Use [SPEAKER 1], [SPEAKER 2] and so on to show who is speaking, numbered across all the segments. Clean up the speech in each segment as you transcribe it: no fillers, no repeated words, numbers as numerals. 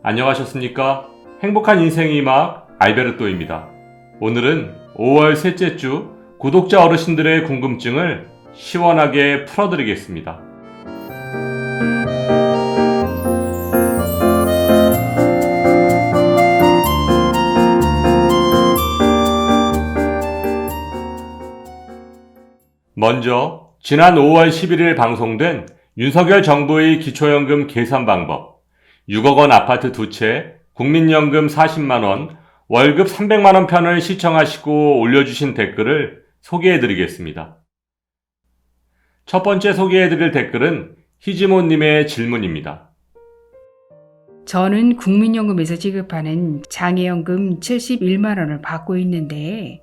[SPEAKER 1] 안녕하셨습니까? 행복한 인생의 막 알베르토입니다. 오늘은 5월 셋째 주 구독자 어르신들의 궁금증을 시원하게 풀어드리겠습니다. 먼저 지난 5월 11일 방송된 윤석열 정부의 기초연금 계산 방법, 6억 원 아파트 2채, 국민연금 40만 원, 월급 300만 원 편을 시청하시고 올려주신 댓글을 소개해드리겠습니다. 첫 번째 소개해드릴 댓글은 희지모님의 질문입니다.
[SPEAKER 2] 저는 국민연금에서 지급하는 장애연금 71만 원을 받고 있는데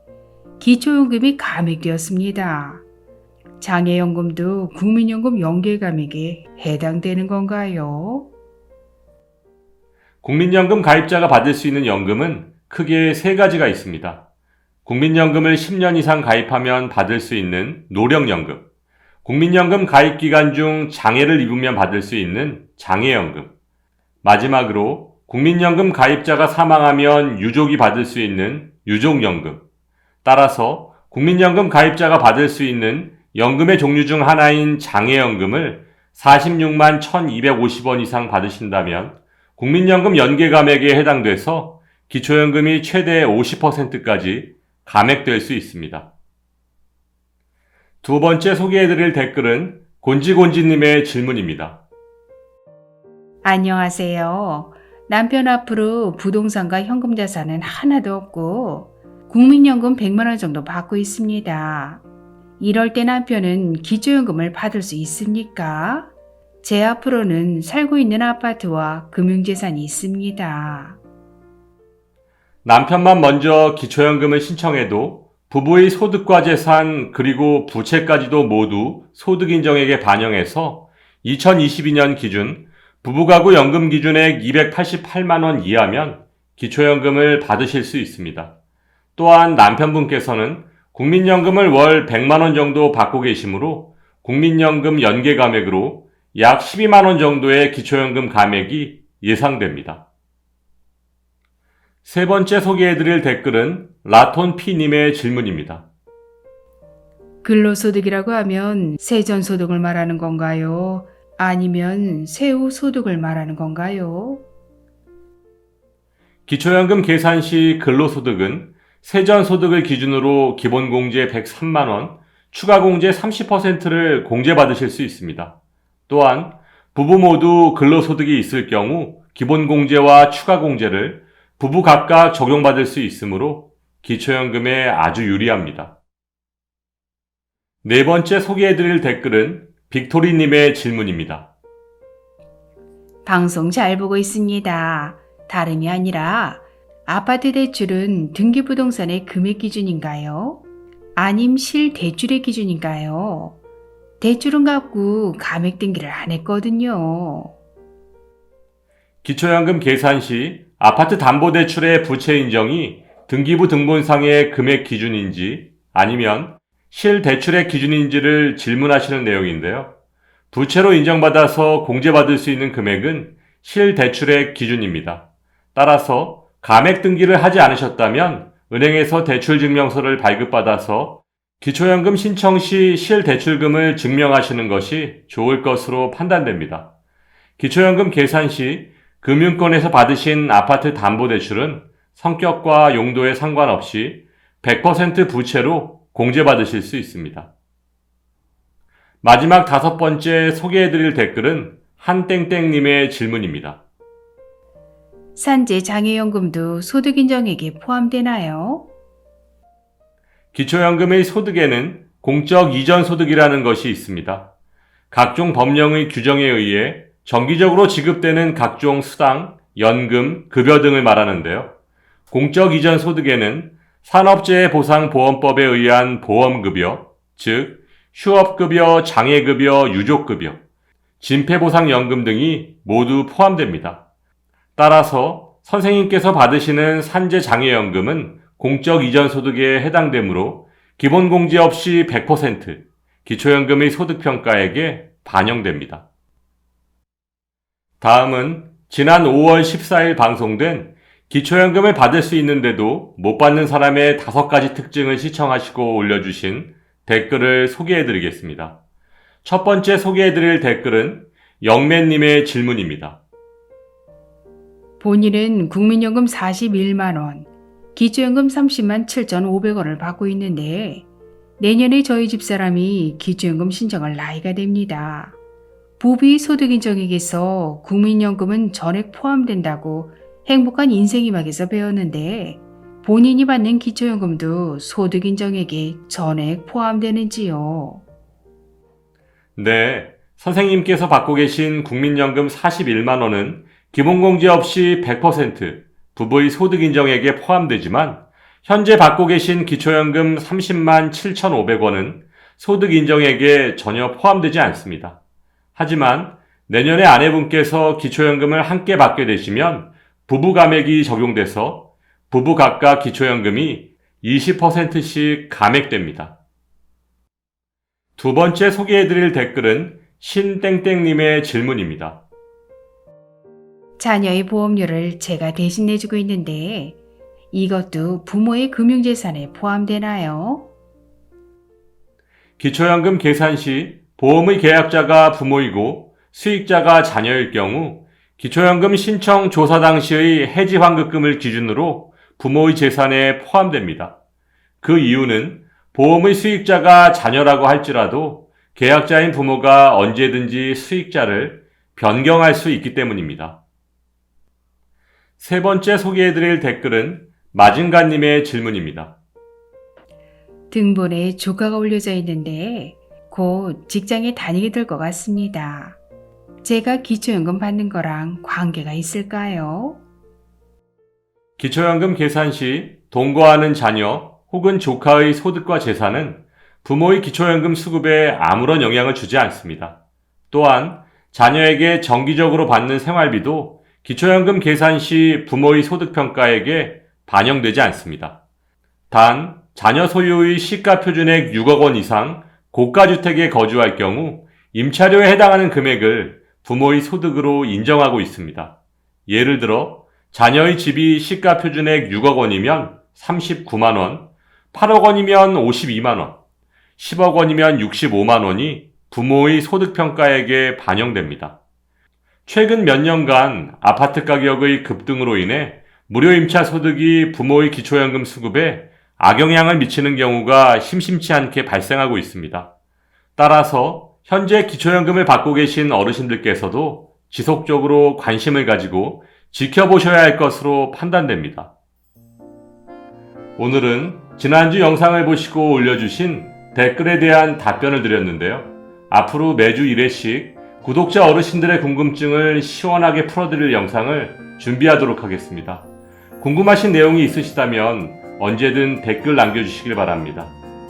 [SPEAKER 2] 기초연금이 감액되었습니다. 장애연금도 국민연금 연계 감액에 해당되는 건가요?
[SPEAKER 1] 국민연금 가입자가 받을 수 있는 연금은 크게 세 가지가 있습니다. 국민연금을 10년 이상 가입하면 받을 수 있는 노령연금, 국민연금 가입 기간 중 장애를 입으면 받을 수 있는 장애연금, 마지막으로 국민연금 가입자가 사망하면 유족이 받을 수 있는 유족연금. 따라서 국민연금 가입자가 받을 수 있는 연금의 종류 중 하나인 장애연금을 46만 1,250원 이상 받으신다면 국민연금 연계 감액에 해당돼서 기초연금이 최대 50%까지 감액될 수 있습니다. 두 번째 소개해드릴 댓글은 곤지곤지님의 질문입니다.
[SPEAKER 2] 안녕하세요. 남편 앞으로 부동산과 현금 자산은 하나도 없고 국민연금 100만 원 정도 받고 있습니다. 이럴 때 남편은 기초연금을 받을 수 있습니까? 제 앞으로는 살고 있는 아파트와 금융재산이 있습니다.
[SPEAKER 1] 남편만 먼저 기초연금을 신청해도 부부의 소득과 재산 그리고 부채까지도 모두 소득인정액에 반영해서 2022년 기준 부부가구 연금 기준액 288만 원 이하면 기초연금을 받으실 수 있습니다. 또한 남편분께서는 국민연금을 월 100만 원 정도 받고 계시므로 국민연금 연계 감액으로 약 12만 원 정도의 기초연금 감액이 예상됩니다. 세 번째 소개해드릴 댓글은 라톤피님의 질문입니다.
[SPEAKER 2] 근로소득이라고 하면 세전소득을 말하는 건가요? 아니면 세후소득을 말하는 건가요?
[SPEAKER 1] 기초연금 계산 시 근로소득은 세전소득을 기준으로 기본공제 103만 원, 추가공제 30%를 공제받으실 수 있습니다. 또한 부부 모두 근로소득이 있을 경우 기본공제와 추가공제를 부부 각각 적용받을 수 있으므로 기초연금에 아주 유리합니다. 네 번째 소개해드릴 댓글은 빅토리님의 질문입니다.
[SPEAKER 2] 방송 잘 보고 있습니다. 다름이 아니라 아파트 대출은 등기부동산의 금액 기준인가요? 아님 실대출의 기준인가요? 대출은 갚고 감액 등기를 안 했거든요.
[SPEAKER 1] 기초연금 계산 시 아파트 담보대출의 부채 인정이 등기부 등본상의 금액 기준인지 아니면 실대출의 기준인지를 질문하시는 내용인데요. 부채로 인정받아서 공제받을 수 있는 금액은 실대출의 기준입니다. 따라서 감액 등기를 하지 않으셨다면 은행에서 대출증명서를 발급받아서 기초연금 신청 시 실대출금을 증명하시는 것이 좋을 것으로 판단됩니다. 기초연금 계산 시 금융권에서 받으신 아파트 담보대출은 성격과 용도에 상관없이 100% 부채로 공제받으실 수 있습니다. 마지막 다섯 번째 소개해드릴 댓글은 한땡땡님의 질문입니다.
[SPEAKER 2] 산재 장애연금도 소득인정액에 포함되나요?
[SPEAKER 1] 기초연금의 소득에는 공적 이전 소득이라는 것이 있습니다. 각종 법령의 규정에 의해 정기적으로 지급되는 각종 수당, 연금, 급여 등을 말하는데요. 공적 이전 소득에는 산업재해보상보험법에 의한 보험급여, 즉 휴업급여, 장애급여, 유족급여, 진폐보상연금 등이 모두 포함됩니다. 따라서 선생님께서 받으시는 산재장애연금은 공적 이전 소득에 해당되므로 기본공제 없이 100% 기초연금의 소득평가액에 반영됩니다. 다음은 지난 5월 14일 방송된 기초연금을 받을 수 있는데도 못 받는 사람의 5가지 특징을 시청하시고 올려주신 댓글을 소개해드리겠습니다. 첫 번째 소개해드릴 댓글은 영맨님의 질문입니다.
[SPEAKER 2] 본인은 국민연금 41만원, 기초연금 30만 7,500원을 받고 있는데 내년에 저희 집사람이 기초연금 신청할 나이가 됩니다. 부부의 소득 인정액에서 국민연금은 전액 포함된다고 행복한 인생이막에서 배웠는데 본인이 받는 기초연금도 소득 인정액에 전액 포함되는지요?
[SPEAKER 1] 네, 선생님께서 받고 계신 국민연금 41만 원은 기본공제 없이 100% 부부의 소득 인정액에 포함되지만 현재 받고 계신 기초연금 30만 7,500원은 소득 인정액에 전혀 포함되지 않습니다. 하지만 내년에 아내분께서 기초연금을 함께 받게 되시면 부부 감액이 적용돼서 부부 각각 기초연금이 20%씩 감액됩니다. 두 번째 소개해드릴 댓글은 신땡땡님의 질문입니다.
[SPEAKER 2] 자녀의 보험료를 제가 대신 내주고 있는데 이것도 부모의 금융재산에 포함되나요?
[SPEAKER 1] 기초연금 계산 시 보험의 계약자가 부모이고 수익자가 자녀일 경우 기초연금 신청 조사 당시의 해지 환급금을 기준으로 부모의 재산에 포함됩니다. 그 이유는 보험의 수익자가 자녀라고 할지라도 계약자인 부모가 언제든지 수익자를 변경할 수 있기 때문입니다. 세 번째 소개해드릴 댓글은 마징가님의 질문입니다.
[SPEAKER 2] 등본에 조카가 올려져 있는데 곧 직장에 다니게 될 것 같습니다. 제가 기초연금 받는 거랑 관계가 있을까요?
[SPEAKER 1] 기초연금 계산 시 동거하는 자녀 혹은 조카의 소득과 재산은 부모의 기초연금 수급에 아무런 영향을 주지 않습니다. 또한 자녀에게 정기적으로 받는 생활비도 기초연금 계산 시 부모의 소득평가액에 반영되지 않습니다. 단, 자녀 소유의 시가 표준액 6억 원 이상 고가주택에 거주할 경우 임차료에 해당하는 금액을 부모의 소득으로 인정하고 있습니다. 예를 들어 자녀의 집이 시가 표준액 6억 원이면 39만 원, 8억 원이면 52만 원, 10억 원이면 65만 원이 부모의 소득평가액에 반영됩니다. 최근 몇 년간 아파트 가격의 급등으로 인해 무료 임차 소득이 부모의 기초연금 수급에 악영향을 미치는 경우가 심심치 않게 발생하고 있습니다. 따라서 현재 기초연금을 받고 계신 어르신들께서도 지속적으로 관심을 가지고 지켜보셔야 할 것으로 판단됩니다. 오늘은 지난주 영상을 보시고 올려주신 댓글에 대한 답변을 드렸는데요. 앞으로 매주 1회씩 구독자 어르신들의 궁금증을 시원하게 풀어드릴 영상을 준비하도록 하겠습니다. 궁금하신 내용이 있으시다면 언제든 댓글 남겨주시길 바랍니다.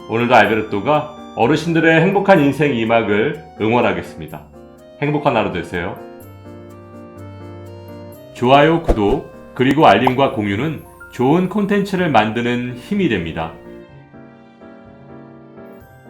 [SPEAKER 1] 오늘도 알베르토가 어르신들의 행복한 인생 2막을 응원하겠습니다. 행복한 하루 되세요. 좋아요, 구독, 그리고 알림과 공유는 좋은 콘텐츠를 만드는 힘이 됩니다.